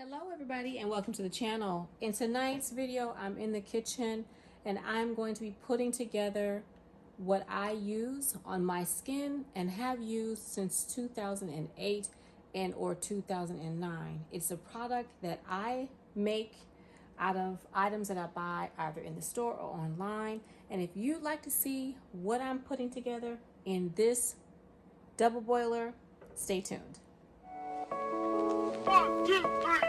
Hello everybody and welcome to the channel. In tonight's video I'm in the kitchen and I'm going to be putting together what I use on my skin and have used since 2008 and or 2009. It's a product that I make out of items that I buy either in the store or online, and if you'd like to see what I'm putting together in this double boiler, stay tuned. 1, 2, 3, 4.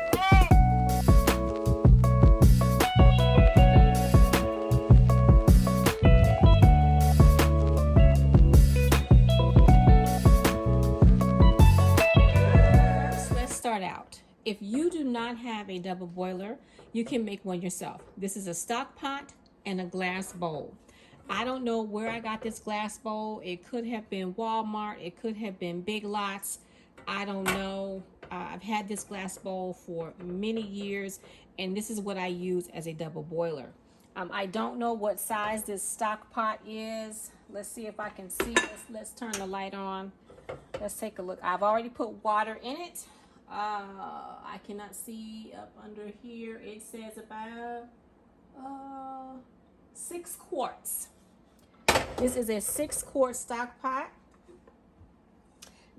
Let's start out. If you do not have a double boiler, you can make one yourself. This is a stock pot and a glass bowl. I don't know where I got this glass bowl. It could have been Walmart. It could have been Big Lots. I don't know. I've had this glass bowl for many years, and this is what I use as a double boiler. I don't know what size this stock pot is. Let's see if I can see this. Let's turn the light on. Let's take a look. I've already put water in it. I cannot see up under here. It says about 6 quarts. This is a 6-quart stock pot.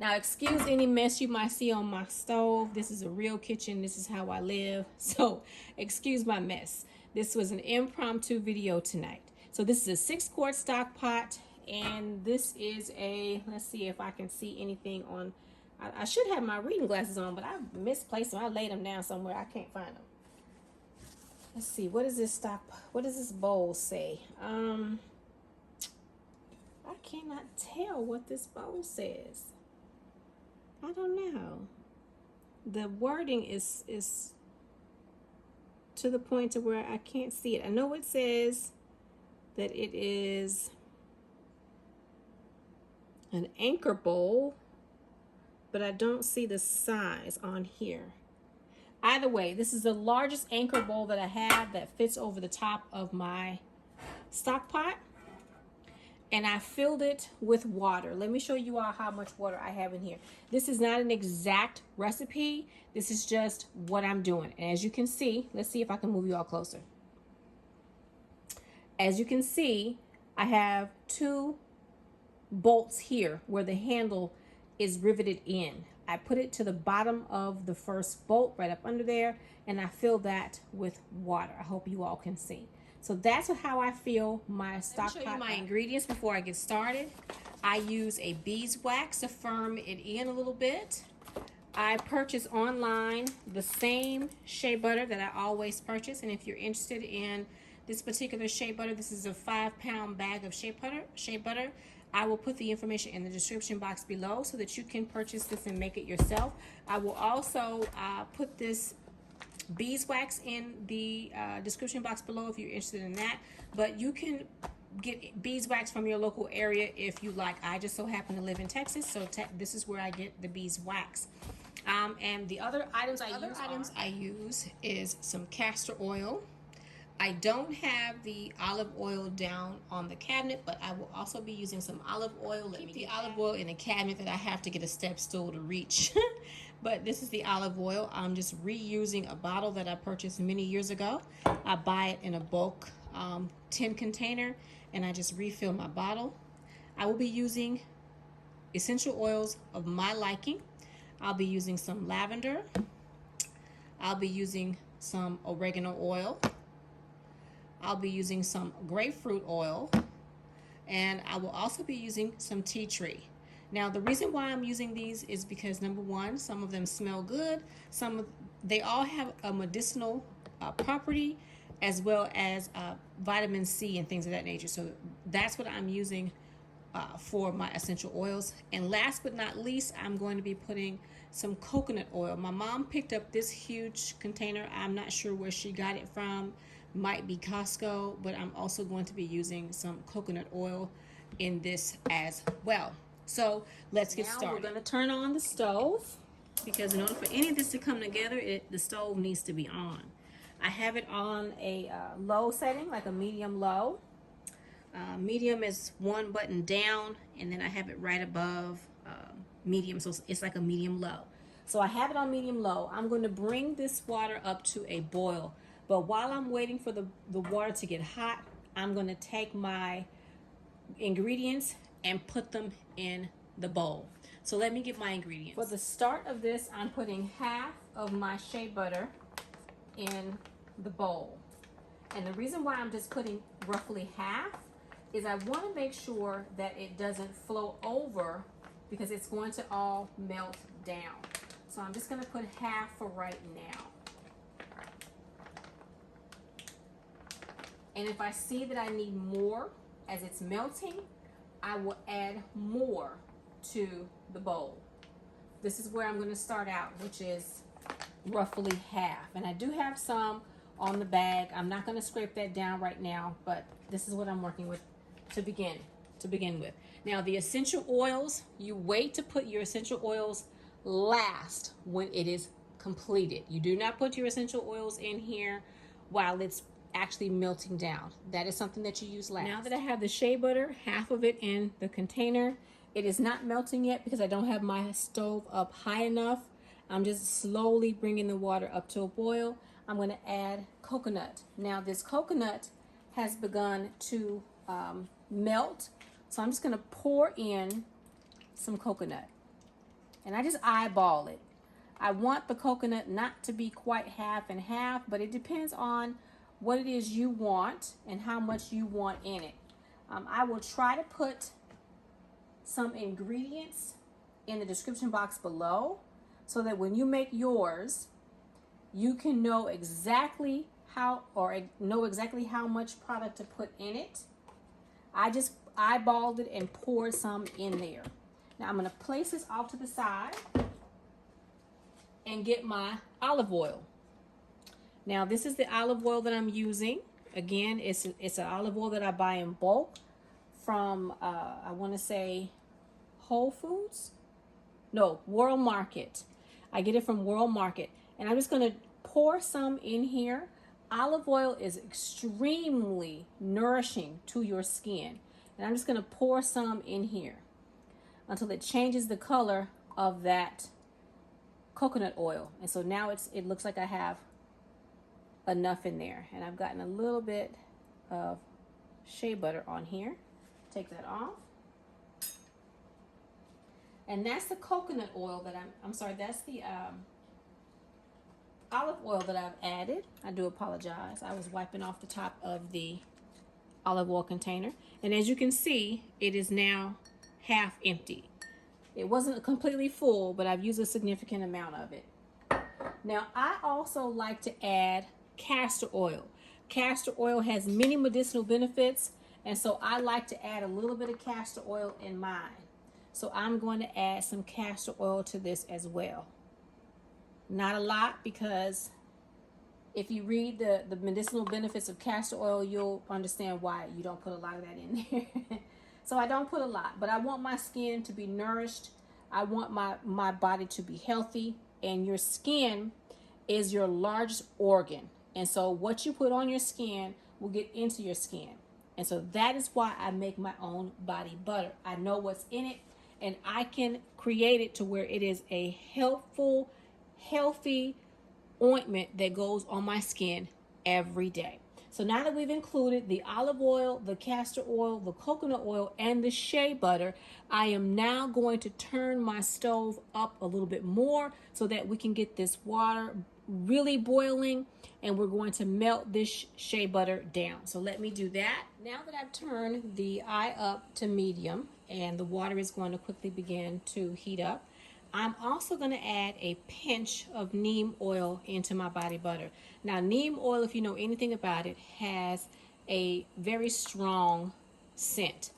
Now, excuse any mess you might see on my stove. This is a real kitchen. This is how I live. So, excuse my mess. This was an impromptu video tonight. So, this is a 6-quart stock pot. And this is a, let's see if I can see anything on. I should have my reading glasses on, but I misplaced them. I laid them down somewhere. I can't find them. Let's see. What does this bowl say? I cannot tell what this bowl says. I don't know. The wording is to the point to where I can't see it. I know it says that it is an anchor bowl, but I don't see the size on here. Either way, this is the largest anchor bowl that I have that fits over the top of my stock pot. And I filled it with water. Let me show you all how much water I have in here. This is not an exact recipe. This is just what I'm doing. And as you can see, let's see if I can move you all closer. As you can see, I have 2 bolts here where the handle is riveted in. I put it to the bottom of the first bolt right up under there, and I fill that with water. I hope you all can see. So that's how I fill my stock pot. Let me show you my ingredients before I get started. I use a beeswax to firm it in a little bit. I purchase online the same shea butter that I always purchase, and if you're interested in this particular shea butter, this is a 5-pound bag of shea butter. I will put the information in the description box below so that you can purchase this and make it yourself. I will also put this beeswax in the description box below if you're interested in that, but you can get beeswax from your local area if you like. I just so happen to live in Texas, so this is where I get the beeswax. And the other items I use is some castor oil. I don't have the olive oil down on the cabinet, but I will also be using some olive oil. Let me keep the olive oil in a cabinet that I have to get a step stool to reach. But this is the olive oil. I'm just reusing a bottle that I purchased many years ago. I buy it in a bulk tin container, and I just refill my bottle. I will be using essential oils of my liking. I'll be using some lavender. I'll be using some oregano oil. I'll be using some grapefruit oil, and I will also be using some tea tree. Now, the reason why I'm using these is because, number one, some of them smell good. They all have a medicinal property, as well as vitamin C and things of that nature. So that's what I'm using for my essential oils. And last but not least, I'm going to be putting some coconut oil. My mom picked up this huge container. I'm not sure where she got it from. Might be Costco, but I'm also going to be using some coconut oil in this as well. So let's get started. We're going to turn on the stove, because in order for any of this to come together, the stove needs to be on. I have it on a low setting, like a medium low. Medium is 1 button down, and then I have it right above medium, so it's like a medium low. So I have it on medium low. I'm going to bring this water up to a boil. But while I'm waiting for the water to get hot, I'm going to take my ingredients and put them in the bowl. So let me get my ingredients. For the start of this, I'm putting half of my shea butter in the bowl. And the reason why I'm just putting roughly half is I want to make sure that it doesn't flow over because it's going to all melt down. So I'm just going to put half for right now. And if I see that I need more as it's melting, I will add more to the bowl. This is where I'm going to start out, which is roughly half. And I do have some on the bag. I'm not going to scrape that down right now, but this is what I'm working with to begin with. Now the essential oils, you wait to put your essential oils last when it is completed. You do not put your essential oils in here while it's actually melting down. That is something that you use last. Now that I have the shea butter, half of it in the container, it is not melting yet because I don't have my stove up high enough. I'm just slowly bringing the water up to a boil. I'm going to add coconut. Now this coconut has begun to melt, so I'm just going to pour in some coconut. And I just eyeball it. I want the coconut not to be quite half and half, but it depends on what it is you want and how much you want in it. I will try to put some ingredients in the description box below so that when you make yours, you can know exactly how much product to put in it. I just eyeballed it and poured some in there. Now I'm going to place this off to the side and get my olive oil. Now this is the olive oil that I'm using. Again, it's an olive oil that I buy in bulk from, I want to say Whole Foods? No, World Market. I get it from World Market. And I'm just going to pour some in here. Olive oil is extremely nourishing to your skin. And I'm just going to pour some in here until it changes the color of that coconut oil. And so now it looks like I have enough in there. And I've gotten a little bit of shea butter on here. Take that off. And that's the coconut oil that that's the olive oil that I've added. I do apologize. I was wiping off the top of the olive oil container. And as you can see, it is now half empty. It wasn't completely full, but I've used a significant amount of it. Now, I also like to add castor oil. Castor oil has many medicinal benefits, and so I like to add a little bit of castor oil in mine. So I'm going to add some castor oil to this as well. Not a lot, because if you read the medicinal benefits of castor oil, you'll understand why you don't put a lot of that in there. So I don't put a lot, but I want my skin to be nourished. I want my body to be healthy, and your skin is your largest organ. And so what you put on your skin will get into your skin. And so that is why I make my own body butter. I know what's in it, and I can create it to where it is a helpful, healthy ointment that goes on my skin every day. So now that we've included the olive oil, the castor oil, the coconut oil, and the shea butter, I am now going to turn my stove up a little bit more so that we can get this water really boiling, and we're going to melt this shea butter down. So let me do that. Now that I've turned the eye up to medium and the water is going to quickly begin to heat up, I'm also going to add a pinch of neem oil into my body butter. Now, neem oil, if you know anything about it, has a very strong scent.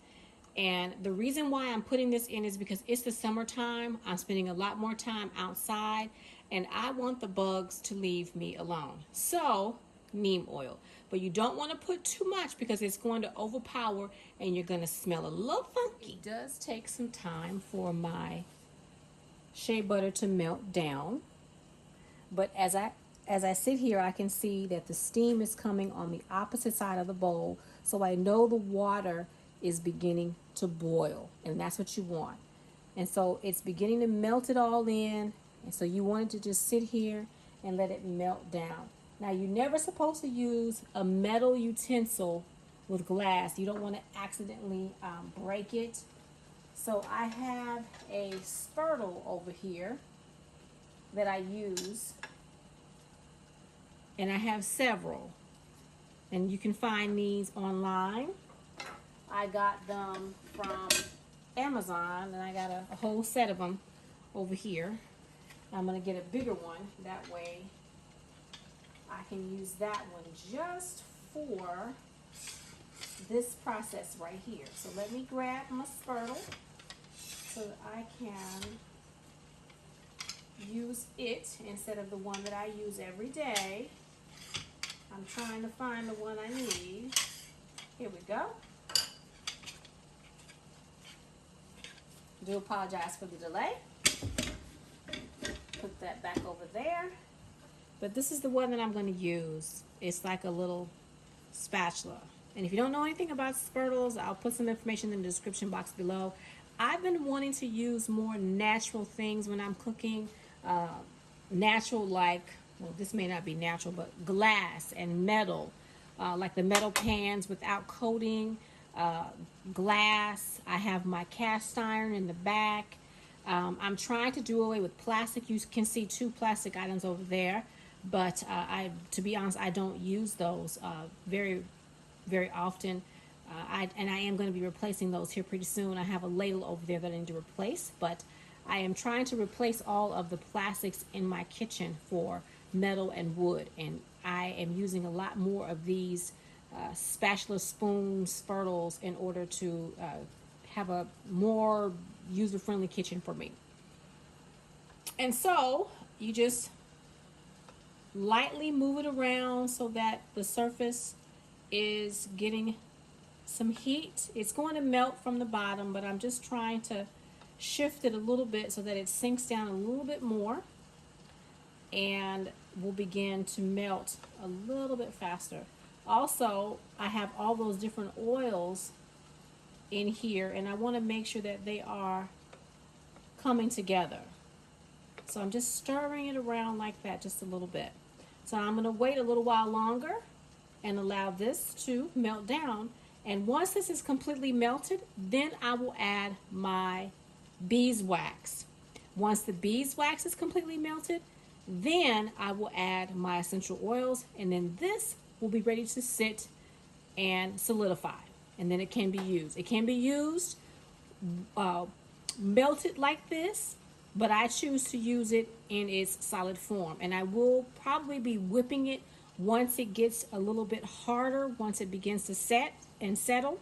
And the reason why I'm putting this in is because it's the summertime. I'm spending a lot more time outside, and I want the bugs to leave me alone. So, neem oil. But you don't want to put too much because it's going to overpower and you're going to smell a little funky. It does take some time for my shea butter to melt down, but as I sit here, I can see that the steam is coming on the opposite side of the bowl, so I know the water is beginning to boil, and that's what you want. And so it's beginning to melt it all in, And so you want it to just sit here and let it melt down. Now you're never supposed to use a metal utensil with glass. You don't want to accidentally break it. So I have a spurtle over here that I use, and I have several, and you can find these online. I got them from Amazon, and I got a whole set of them over here. I'm going to get a bigger one, that way I can use that one just for this process right here. So let me grab my spurtle so that I can use it instead of the one that I use every day. I'm trying to find the one I need. Here we go. Do apologize for the delay. Put that back over there. But this is the one that I'm going to use. It's like a little spatula. And if you don't know anything about spurtles, I'll put some information in the description box below. I've been wanting to use more natural things when I'm cooking. Natural, like, well, this may not be natural, but glass and metal, like the metal pans without coating, glass. I have my cast iron in the back. I'm trying to do away with plastic. You can see 2 plastic items over there, but to be honest, I don't use those very often. I am going to be replacing those here pretty soon. I have a ladle over there that I need to replace, but I am trying to replace all of the plastics in my kitchen for metal and wood, and I am using a lot more of these spatula, spoons, spurtles in order to have a more user-friendly kitchen for me. And so you just lightly move it around so that the surface is getting some heat. It's going to melt from the bottom, but I'm just trying to shift it a little bit so that it sinks down a little bit more and will begin to melt a little bit faster. Also, I have all those different oils in here, and I want to make sure that they are coming together. So I'm just stirring it around like that just a little bit. So I'm going to wait a little while longer and allow this to melt down. And once this is completely melted, then I will add my beeswax. Once the beeswax is completely melted, then I will add my essential oils, and then this will be ready to sit and solidify, and then it can be used. It can be used melted like this, but I choose to use it in its solid form, and I will probably be whipping it once it gets a little bit harder, once it begins to set and settle.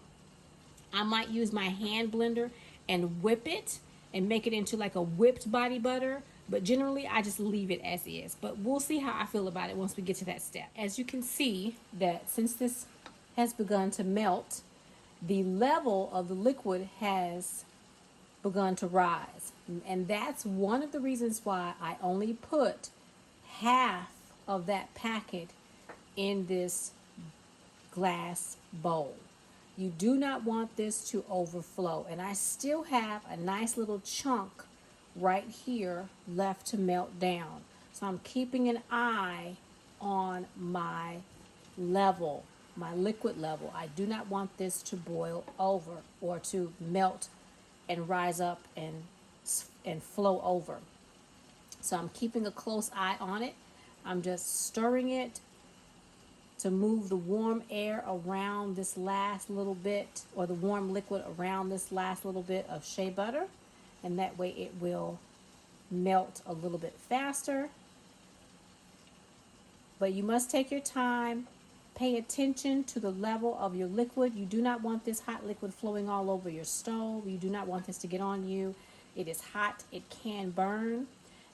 I might use my hand blender and whip it and make it into like a whipped body butter, but generally I just leave it as is. But we'll see how I feel about it once we get to that step. As you can see, that since this has begun to melt, the level of the liquid has begun to rise, and that's one of the reasons why I only put half of that packet in this glass bowl. You do not want this to overflow, and I still have a nice little chunk right here left to melt down. So I'm keeping an eye on my level, my liquid level. I do not want this to boil over or to melt and rise up and flow over. So I'm keeping a close eye on it. I'm just stirring it to move the warm air around this last little bit, or the warm liquid around this last little bit of shea butter, and that way it will melt a little bit faster. But you must take your time, pay attention to the level of your liquid. You do not want this hot liquid flowing all over your stove. You do not want this to get on you. It is hot, it can burn.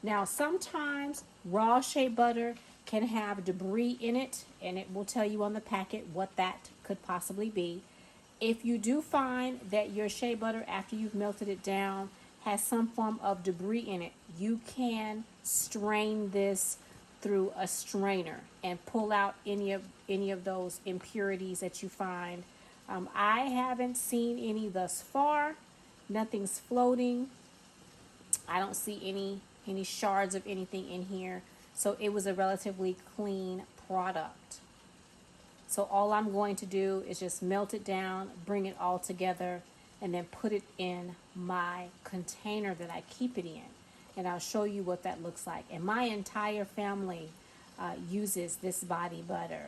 Now sometimes raw shea butter can have debris in it, and it will tell you on the packet what that could possibly be. If you do find that your shea butter, after you've melted it down, has some form of debris in it, you can strain this through a strainer and pull out any of those impurities that you find. I haven't seen any thus far. Nothing's floating. I don't see any any shards of anything in here. So it was a relatively clean product. So all I'm going to do is just melt it down, bring it all together, and then put it in my container that I keep it in. And I'll show you what that looks like. And my entire family uses this body butter.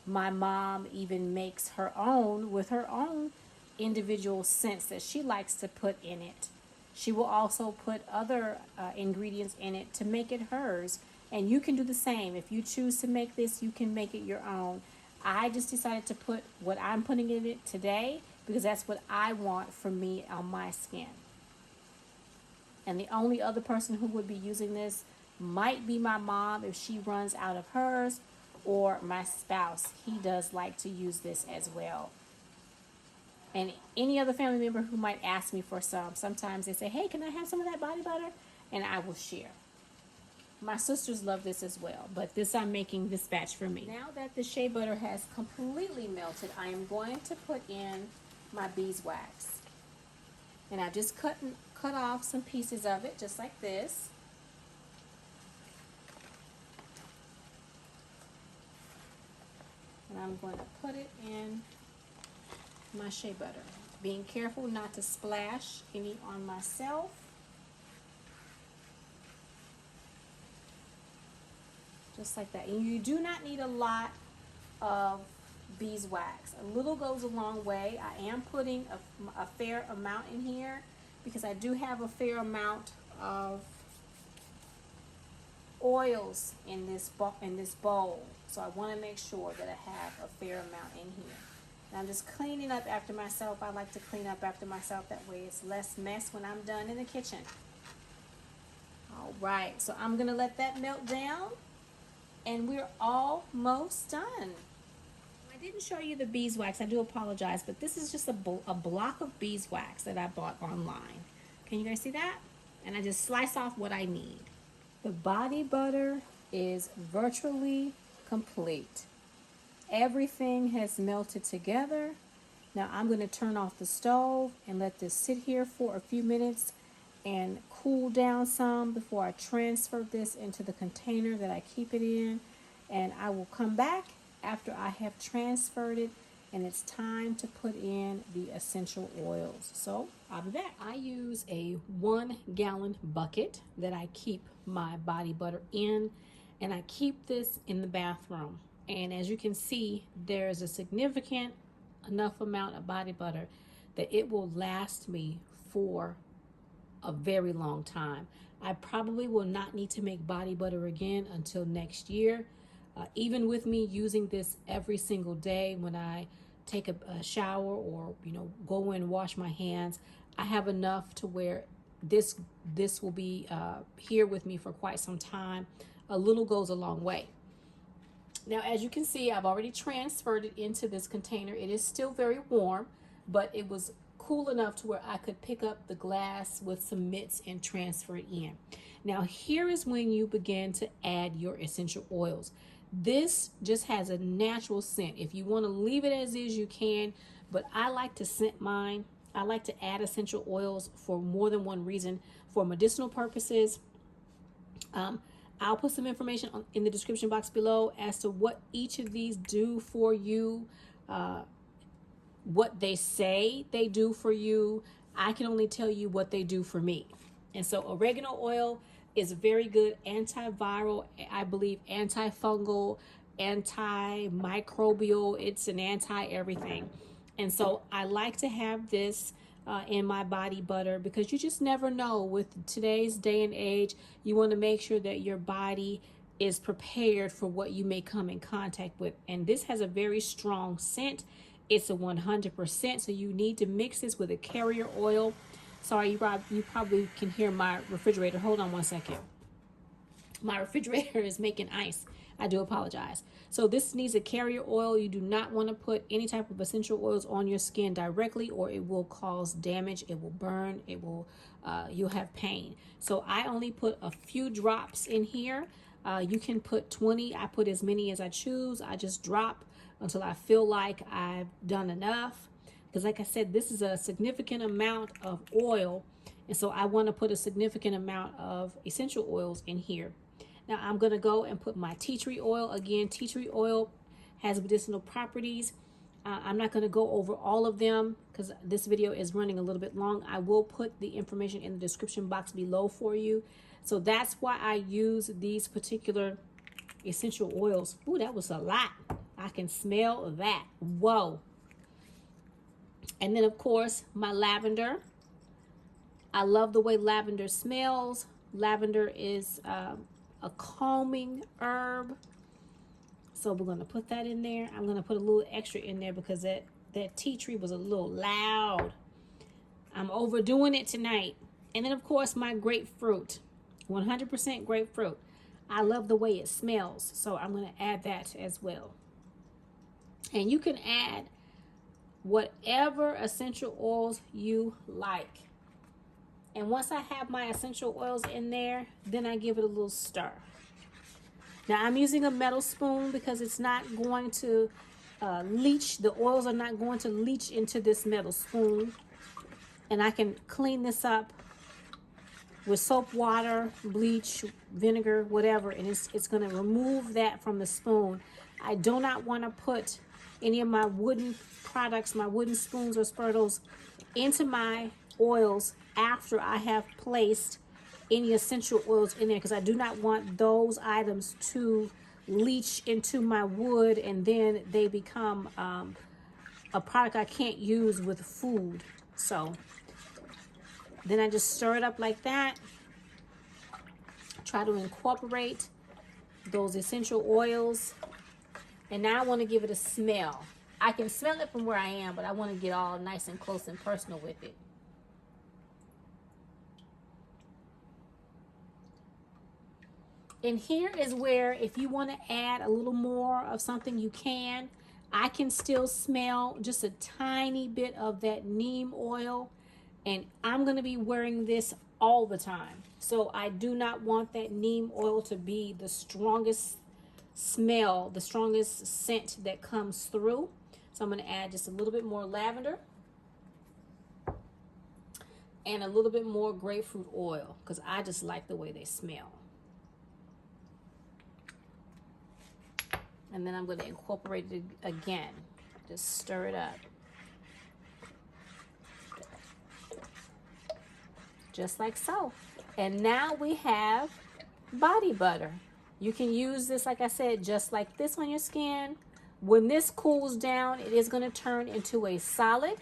My mom even makes her own with her own individual scents that she likes to put in it. She will also put other ingredients in it to make it hers. And you can do the same. If you choose to make this, you can make it your own. I just decided to put what I'm putting in it today because that's what I want for me on my skin. And the only other person who would be using this might be my mom if she runs out of hers, or my spouse. He does like to use this as well. And any other family member who might ask me for some, sometimes they say, hey, can I have some of that body butter? And I will share. My sisters love this as well, but this I'm making this batch for me. Now that the shea butter has completely melted, I am going to put in my beeswax. And I've just cut off some pieces of it, just like this. And I'm going to put it in my shea butter, being careful not to splash any on myself. Just like that. And you do not need a lot of beeswax. A little goes a long way. I am putting a fair amount in here because I do have a fair amount of oils in this bowl. So I want to make sure that I have a fair amount in here. And I'm just cleaning up after myself. I like to clean up after myself. That way it's less mess when I'm done in the kitchen. All right. So I'm going to let that melt down. And we're almost done. I didn't show you the beeswax. I do apologize, but this is just a block of beeswax that I bought online. Can you guys see that? And I just slice off what I need. The body butter is virtually complete. Everything has melted together. Now I'm going to turn off the stove and let this sit here for a few minutes and cool down some before I transfer this into the container that I keep it in. And I will come back after I have transferred it and it's time to put in the essential oils. So I'll be back. I use a 1 gallon bucket that I keep my body butter in, and I keep this in the bathroom. And as you can see, there's a significant enough amount of body butter that it will last me for a very long time. I probably will not need to make body butter again until next year. Even with me using this every single day when I take a shower or go in and wash my hands, I have enough to where this will be here with me for quite some time. A little goes a long way. Now, as you can see, I've already transferred it into this container. It is still very warm, but it was cool enough to where I could pick up the glass with some mitts and transfer it in. Now, here is when you begin to add your essential oils. This just has a natural scent. If you want to leave it as is, you can, but I like to scent mine. I like to add essential oils for more than one reason. For medicinal purposes, I'll put some information in the description box below as to what each of these do for you, what they say they do for you. I can only tell you what they do for me. And so oregano oil is a very good antiviral, I believe antifungal, antimicrobial. It's an anti-everything. And so I like to have this in my body butter because you just never know. With today's day and age, you want to make sure that your body is prepared for what you may come in contact with. And this has a very strong scent. It's a 100%, so you need to mix this with a carrier oil. Sorry, you probably can hear my refrigerator. Hold on one second. My refrigerator is making ice. I do apologize. So this needs a carrier oil. You do not want to put any type of essential oils on your skin directly, or it will cause damage. It will burn. It will, you'll have pain. So I only put a few drops in here. You can put 20. I put as many as I choose. I just drop until I feel like I've done enough. Because like I said, this is a significant amount of oil. And so I want to put a significant amount of essential oils in here. Now I'm going to go and put my tea tree oil. Again, tea tree oil has medicinal properties. I'm not going to go over all of them because this video is running a little bit long. I will put the information in the description box below for you. So that's why I use these particular essential oils. Ooh, that was a lot. I can smell that. Whoa. And then, of course, my lavender. I love the way lavender smells. Lavender is a calming herb. So we're going to put that in there. I'm going to put a little extra in there because that tea tree was a little loud. I'm overdoing it tonight. And then, of course, my grapefruit. 100% grapefruit. I love the way it smells. So I'm going to add that as well. And you can add whatever essential oils you like. And once I have my essential oils in there, then I give it a little stir. Now I'm using a metal spoon because it's not going to leach. The oils are not going to leach into this metal spoon. And I can clean this up with soap, water, bleach, vinegar, whatever. And it's going to remove that from the spoon. I do not want to put any of my wooden products, my wooden spoons or spurtles, into my oils after I have placed any essential oils in there, because I do not want those items to leach into my wood and then they become a product I can't use with food. So then I just stir it up like that. Try to incorporate those essential oils. And now I want to give it a smell. I can smell it from where I am, but I want to get all nice and close and personal with it. And here is where, if you want to add a little more of something, you can. I can still smell just a tiny bit of that neem oil. And I'm going to be wearing this all the time. So I do not want that neem oil to be the strongest smell, the strongest scent that comes through. So I'm going to add just a little bit more lavender and a little bit more grapefruit oil because I just like the way they smell. And then I'm going to incorporate it again. Just stir it up. Just like so. And now we have body butter. You can use this, like I said, just like this on your skin. When this cools down, it is going to turn into a solid.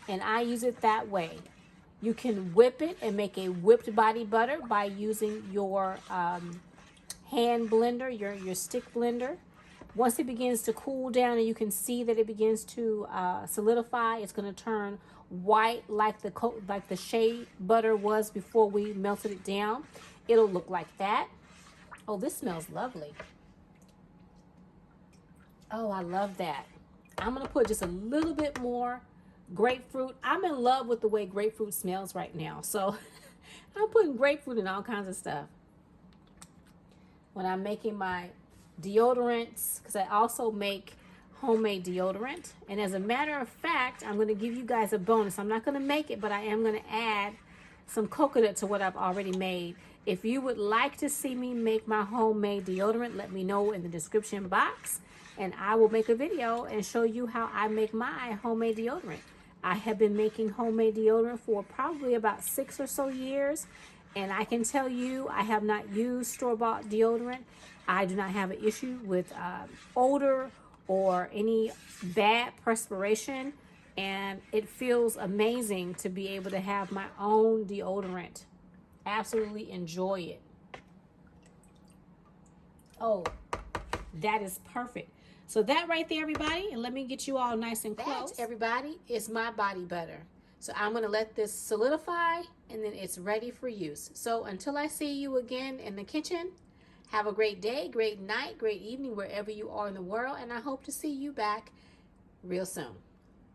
And I use it that way. You can whip it and make a whipped body butter by using your hand blender, your stick blender. Once it begins to cool down and you can see that it begins to solidify, it's going to turn white like the Shea Butter was before we melted it down. It'll look like that. Oh, this smells lovely. Oh, I love that. I'm going to put just a little bit more grapefruit. I'm in love with the way grapefruit smells right now. So I'm putting grapefruit in all kinds of stuff. When I'm making my deodorants, because I also make homemade deodorant. And as a matter of fact, I'm going to give you guys a bonus. I'm not going to make it, but I am going to add some coconut to what I've already made. If you would like to see me make my homemade deodorant, let me know in the description box. And I will make a video and show you how I make my homemade deodorant. I have been making homemade deodorant for probably about 6 or so years. And I can tell you, I have not used store-bought deodorant. I do not have an issue with odor or any bad perspiration. And it feels amazing to be able to have my own deodorant. Absolutely enjoy it. Oh, that is perfect. So that right there, everybody, and let me get you all nice and close. That, everybody, is my body butter. So I'm going to let this solidify, and then it's ready for use. So until I see you again in the kitchen, have a great day, great night, great evening, wherever you are in the world, and I hope to see you back real soon.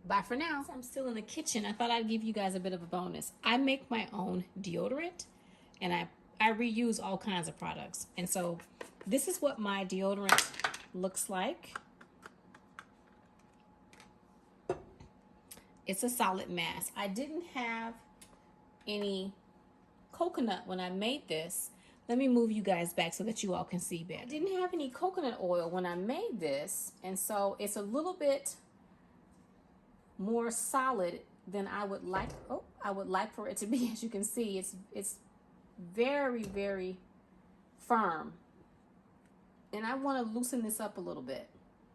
Bye for now. I'm still in the kitchen. I thought I'd give you guys a bit of a bonus. I make my own deodorant, and I reuse all kinds of products. And so this is what my deodorant looks like. It's a solid mass. I didn't have any coconut when I made this. Let me move you guys back so that you all can see better. I didn't have any coconut oil when I made this, and so it's a little bit more solid than I would like. Oh, I would like for it to be. As you can see, it's very, very firm, and I want to loosen this up a little bit.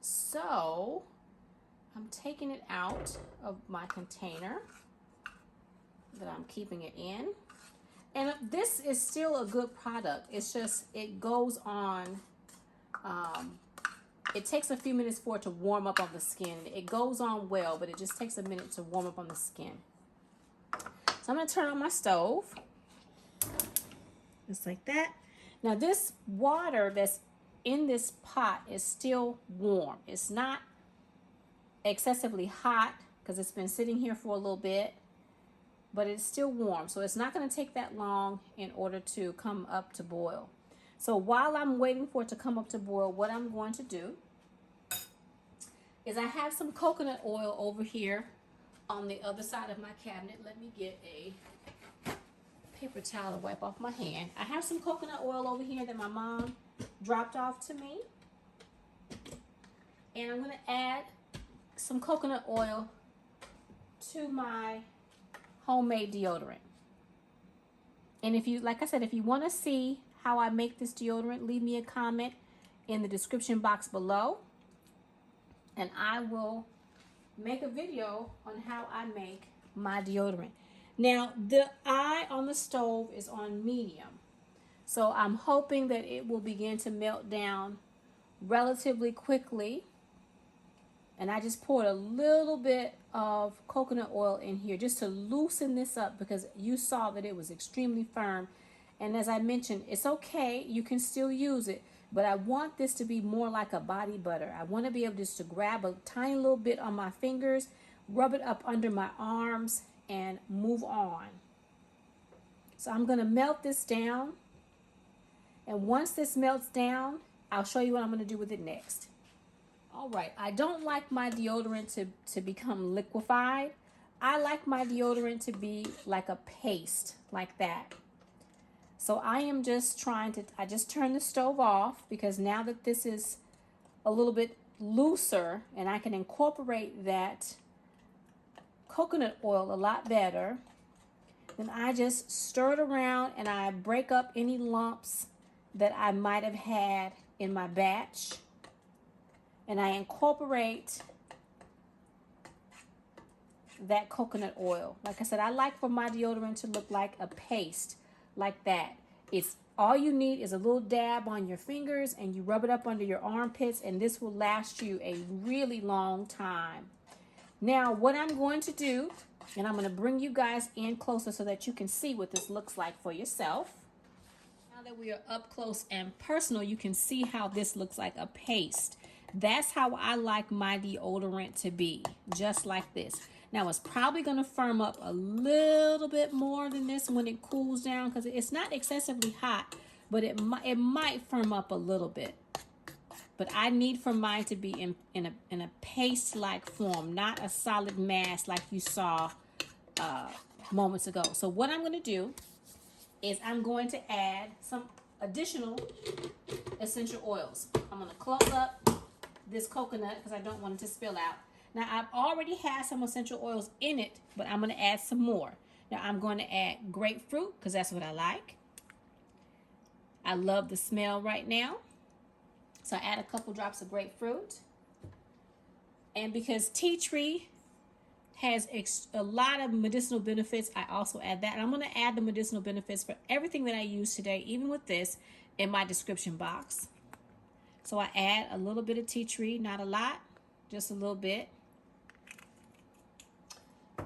So I'm taking it out of my container that I'm keeping it in. And this is still a good product. It's just, it goes on, it takes a few minutes for it to warm up on the skin. It goes on well, but it just takes a minute to warm up on the skin. So I'm gonna turn on my stove, just like that. Now this water that's in this pot is still warm. It's not excessively hot because it's been sitting here for a little bit, but it's still warm. So it's not going to take that long in order to come up to boil. So while I'm waiting for it to come up to boil, what I'm going to do is I have some coconut oil over here on the other side of my cabinet. Let me get a paper towel to wipe off my hand. I have some coconut oil over here that my mom dropped off to me. And I'm going to add some coconut oil to my homemade deodorant. And if you, like I said, if you want to see how I make this deodorant, leave me a comment in the description box below, and I will make a video on how I make my deodorant. Now the eye on the stove is on medium, so I'm hoping that it will begin to melt down relatively quickly. And I just poured a little bit of coconut oil in here just to loosen this up, because you saw that it was extremely firm. And as I mentioned, it's okay, you can still use it, but I want this to be more like a body butter. I want to be able just to grab a tiny little bit on my fingers, rub it up under my arms, and move on. So I'm going to melt this down. And once this melts down, I'll show you what I'm going to do with it next. All right, I don't like my deodorant to become liquefied. I like my deodorant to be like a paste, like that. So I am just trying to, I just turned the stove off because now that this is a little bit looser and I can incorporate that coconut oil a lot better, then I just stir it around and I break up any lumps that I might have had in my batch. And I incorporate that coconut oil. Like I said, I like for my deodorant to look like a paste, like that. It's all you need is a little dab on your fingers, and you rub it up under your armpits, and this will last you a really long time. Now, what I'm going to do, and I'm going to bring you guys in closer so that you can see what this looks like for yourself. Now that we are up close and personal, you can see how this looks like a paste. That's how I like my deodorant to be, just like this. Now it's probably going to firm up a little bit more than this when it cools down, because it's not excessively hot, but it might firm up a little bit. But I need for mine to be in a paste-like form, not a solid mass like you saw moments ago. So what I'm going to do is I'm going to add some additional essential oils. I'm going to close up this coconut because I don't want it to spill out. Now I've already had some essential oils in it, but I'm going to add some more. Now I'm going to add grapefruit because that's what I like. I love the smell right now, so I add a couple drops of grapefruit. And because tea tree has a lot of medicinal benefits, I also add that. And I'm going to add the medicinal benefits for everything that I use today, even with this, in my description box. So I add a little bit of tea tree, not a lot, just a little bit.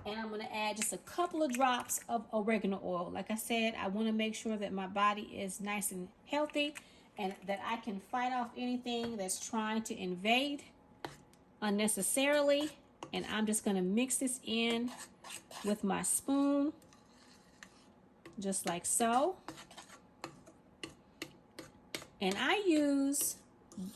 And I'm going to add just a couple of drops of oregano oil. Like I said, I want to make sure that my body is nice and healthy and that I can fight off anything that's trying to invade unnecessarily. And I'm just going to mix this in with my spoon, just like so. And I use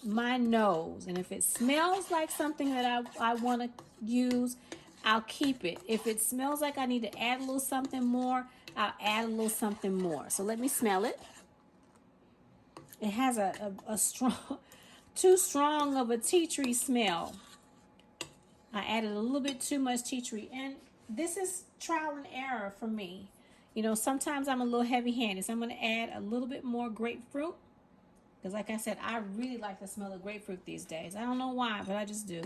my nose, and if it smells like something that I want to use, I'll keep it. If it smells like I need to add a little something more, I'll add a little something more. So let me smell it. It has a strong, too strong of a tea tree smell. I added a little bit too much tea tree. And this is trial and error for me. You know, sometimes I'm a little heavy-handed. So I'm going to add a little bit more grapefruit. Because like I said, I really like the smell of grapefruit these days. I don't know why, but I just do.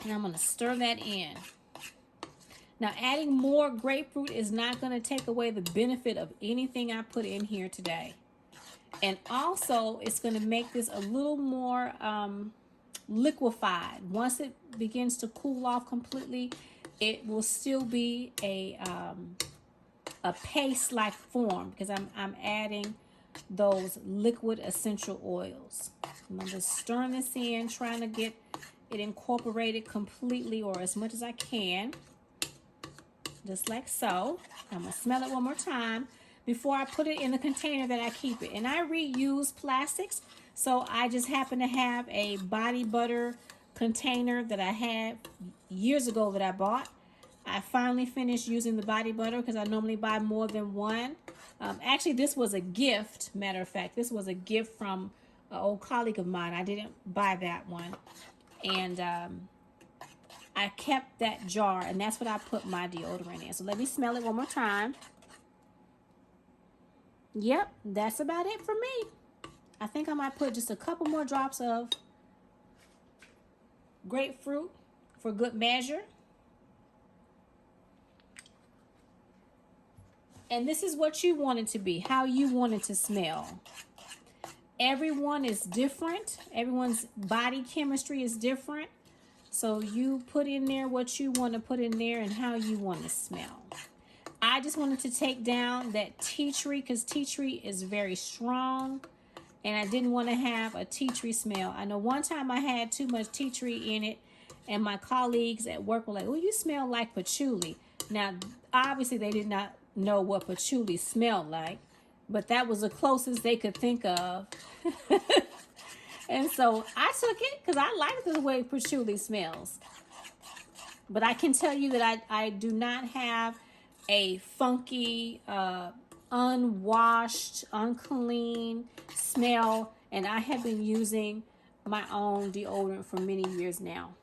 And I'm going to stir that in. Now, adding more grapefruit is not going to take away the benefit of anything I put in here today. And also, it's going to make this a little more liquefied. Once it begins to cool off completely, it will still be a paste-like form because I'm adding those liquid essential oils. I'm just stirring this in, trying to get it incorporated completely or as much as I can. Just like so. I'm going to smell it one more time before I put it in the container that I keep it. And I reuse plastics, so I just happen to have a body butter container that I had years ago that I bought. I finally finished using the body butter because I normally buy more than one. Actually, this was a gift, matter of fact. This was a gift from an old colleague of mine. I didn't buy that one. And I kept that jar, and that's what I put my deodorant in. So let me smell it one more time. Yep, that's about it for me. I think I might put just a couple more drops of grapefruit for good measure. And this is what you want it to be, how you want it to smell. Everyone is different. Everyone's body chemistry is different. So you put in there what you want to put in there and how you want to smell. I just wanted to take down that tea tree because tea tree is very strong. And I didn't want to have a tea tree smell. I know one time I had too much tea tree in it. And my colleagues at work were like, oh, you smell like patchouli. Now, obviously they did not know what patchouli smelled like. But that was the closest they could think of. And so I took it because I like the way patchouli smells. But I can tell you that I do not have a funky, unwashed, unclean smell. And I have been using my own deodorant for many years now.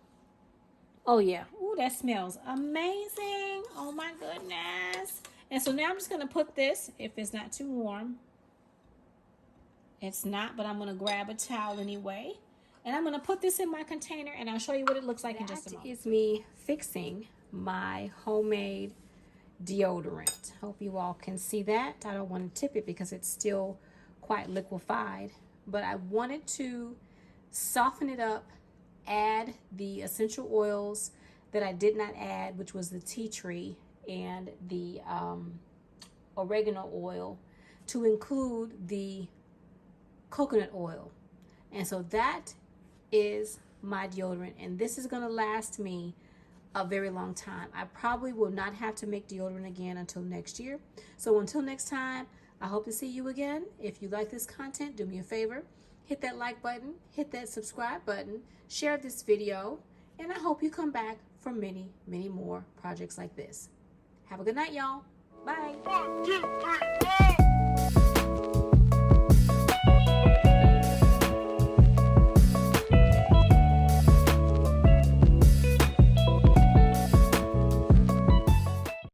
Oh, yeah. Ooh, that smells amazing. Oh, my goodness. And so now I'm just going to put this, if it's not too warm. It's not, but I'm going to grab a towel anyway. And I'm going to put this in my container, and I'll show you what it looks like in just a moment. That is me fixing my homemade deodorant. Hope you all can see that. I don't want to tip it because it's still quite liquefied. But I wanted to soften it up, add the essential oils that I did not add, which was the tea tree and the oregano oil, to include the coconut oil. And so that is my deodorant, and this is going to last me a very long time. I probably will not have to make deodorant again until next year. So until next time, I hope to see you again. If you like this content, do me a favor, hit that like button, hit that subscribe button, share this video, and I hope you come back for many, many more projects like this. Have a good night, y'all. Bye. 1, 2, 3.